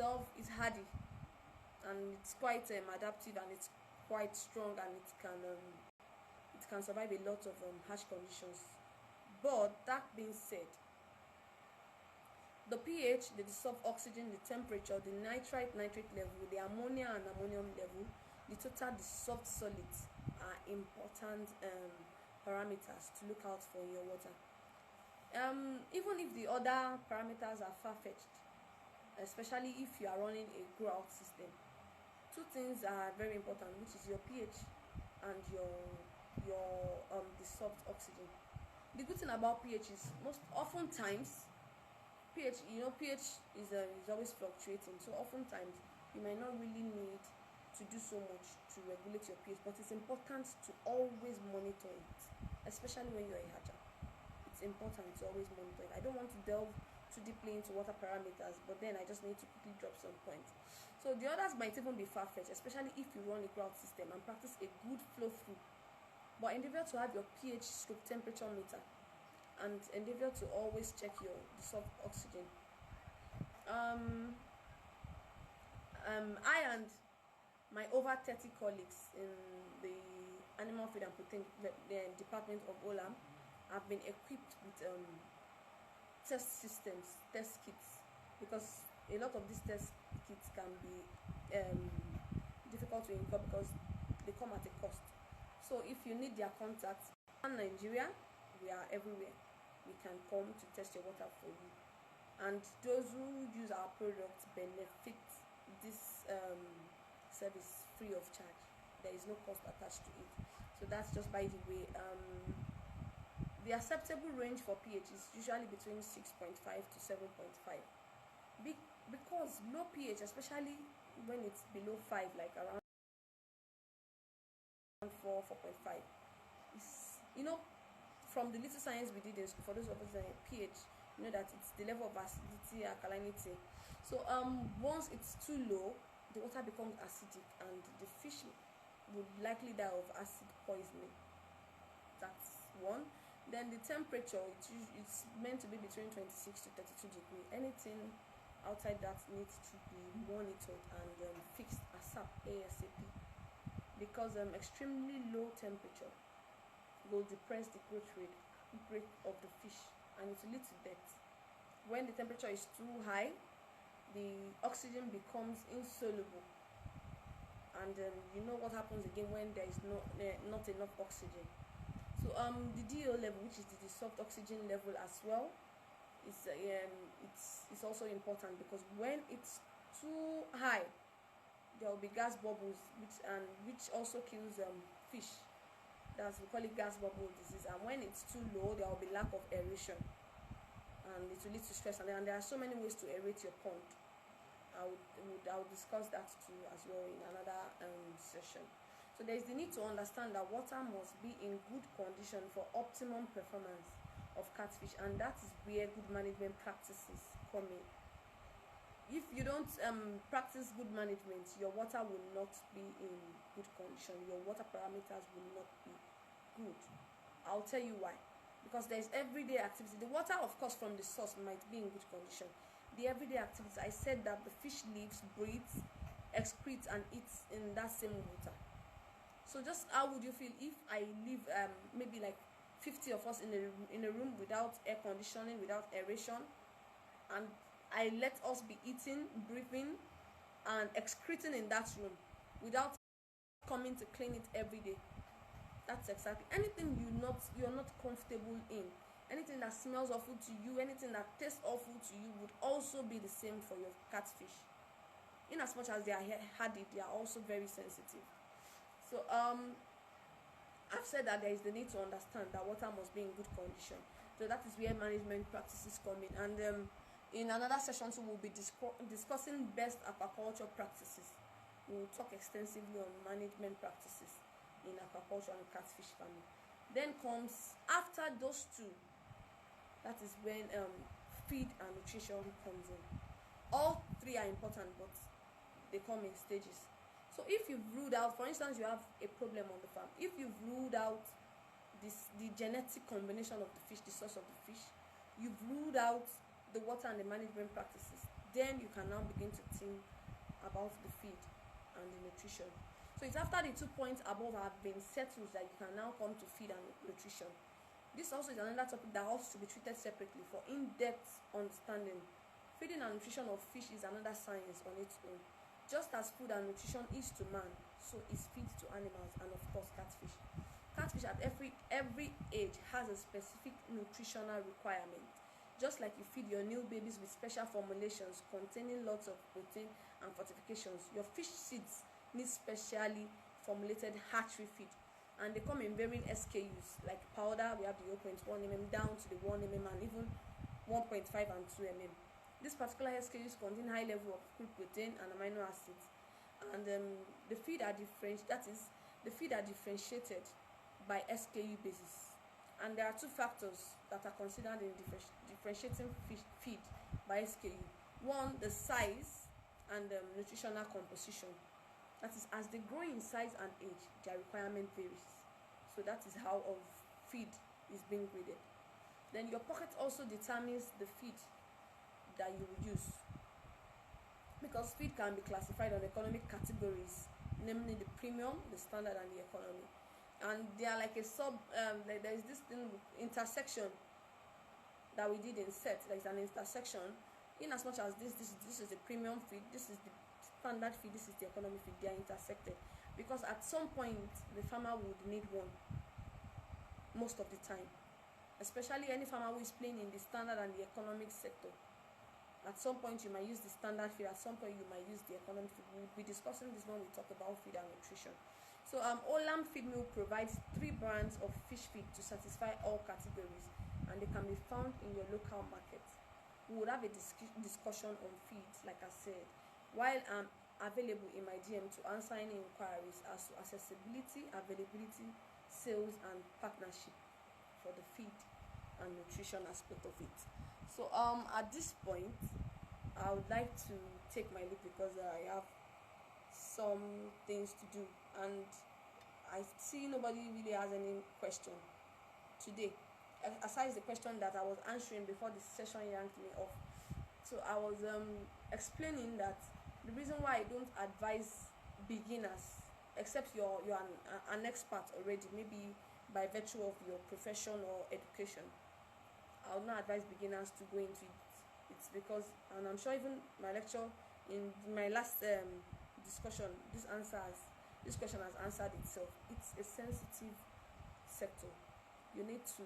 itself is hardy, and it's quite adaptive, and it's quite strong, and it can survive a lot of harsh conditions. But that being said, the pH, the dissolved oxygen, the temperature, the nitrate level, the ammonia and ammonium level, the total dissolved solids are important parameters to look out for in your water. Even if the other parameters are far-fetched, especially if you are running a grow-out system, two things are very important, which is your pH and your dissolved oxygen. The good thing about pH is oftentimes pH is always fluctuating, so oftentimes you might not really need to do so much to regulate your pH, but it's important to always monitor it, especially when you're a hatcher. It's important to always monitor it. I don't want to delve too deeply into water parameters, but then I just need to quickly drop some points. So the others might even be far-fetched, especially if you run a grout system and practice a good flow through, but endeavor to have your pH stroke temperature meter, and endeavor to always check your dissolved oxygen. I and my over 30 colleagues in the Animal Feed and Protein department of Olam have been equipped with test systems, test kits, because a lot of these test kits can be difficult to incur because they come at a cost. So if you need their contacts in Nigeria, we are everywhere. We can come to test your water for you, and those who use our products benefit this service free of charge. There is no cost attached to it. So that's just by the way. The acceptable range for pH is usually between 6.5 to 7.5. Because low pH, especially when it's below 5, like around 4, 4.5, is, from the little science we did in school, for those of us that pH, you know that it's the level of acidity, alkalinity. So once it's too low, the water becomes acidic, and the fish would likely die of acid poisoning. That's one. Then the temperature, it's meant to be between 26 to 32 degrees. Anything outside that needs to be monitored and fixed ASAP, because extremely low temperature will depress the growth rate of the fish, and it will lead to death. When the temperature is too high, the oxygen becomes insoluble, and you know what happens again when there is not enough oxygen. So the DO level, which is the dissolved oxygen level as well, is it's also important, because when it's too high, there will be gas bubbles, which also kills fish. We call it gas bubble disease. And when it's too low, there will be lack of aeration, and it will lead to stress. And there are so many ways to aerate your pond. I will discuss that too as well in another session. So there is the need to understand that water must be in good condition for optimum performance of catfish, and that is where good management practices come in. If you don't practice good management, your water will not be in good condition. Your water parameters will not be good. I'll tell you why. Because there is everyday activity. The water, of course, from the source might be in good condition. The everyday activities, I said that the fish lives, breathes, excretes, and eats in that same water. So just how would you feel if I leave maybe like 50 of us in a room without air conditioning, without aeration, and I let us be eating, breathing, and excreting in that room without coming to clean it every day? That's exactly anything you're not comfortable in. Anything that smells awful to you, anything that tastes awful to you, would also be the same for your catfish. In as much as they are hardy, they are also very sensitive. So I've said that there is the need to understand that water must be in good condition. So that is where management practices come in. And in another session, so we'll be discussing best aquaculture practices. We will talk extensively on management practices in aquaculture and catfish farming. Then comes, after those two, that is when feed and nutrition comes in. All three are important, but they come in stages. So if you've ruled out, for instance, you have a problem on the farm. If you've ruled out the genetic combination of the fish, the source of the fish, you've ruled out the water and the management practices, then you can now begin to think about the feed and the nutrition. So it's after the 2 points above have been settled that you can now come to feed and nutrition. This also is another topic that has to be treated separately for in-depth understanding. Feeding and nutrition of fish is another science on its own. Just as food and nutrition is to man, so is feed to animals, and of course catfish. Catfish at every age has a specific nutritional requirement. Just like you feed your new babies with special formulations containing lots of protein and fortifications, your fish seeds need specially formulated hatchery feed, and they come in varying SKUs. Like powder, we have the 0.1 mm down to the 1 mm and even 1.5 and 2 mm. These particular SKUs contain high level of crude protein and amino acids, and the feed are differentiated by SKU basis. And there are two factors that are considered in differentiating feed by SKU. One, the size and nutritional composition. That is, as they grow in size and age, their requirement varies. So that is how of feed is being graded. Then your pocket also determines the feed that you will use, because feed can be classified on economic categories, namely the premium, the standard, and the economy. And they are like a there is this thing intersection that we did in set. There is an intersection in as much as this is the premium feed, this is the standard feed, this is the economy feed. They are intersected because at some point the farmer would need one, most of the time, especially any farmer who is playing in the standard and the economic sector. At some point you might use the standard feed, at some point you might use the economic feed. We'll be discussing this when we talk about feed and nutrition. So Olam Feed Mill provides 3 brands of fish feed to satisfy all categories, and they can be found in your local market. We would have a discussion on feeds, like I said, while I'm available in my DM to answer any inquiries as to accessibility, availability, sales, and partnership for the feed and nutrition aspect of it. So at this point, I would like to take my leave because I have some things to do, and I see nobody really has any question today, aside the question that I was answering before the session yanked me off. So I was explaining that the reason why I don't advise beginners, except you're an expert already, maybe by virtue of your profession or education, I would not advise beginners to go into it. It's because, and I'm sure even my lecture in my last discussion, this question has answered itself. It's a sensitive sector. You need to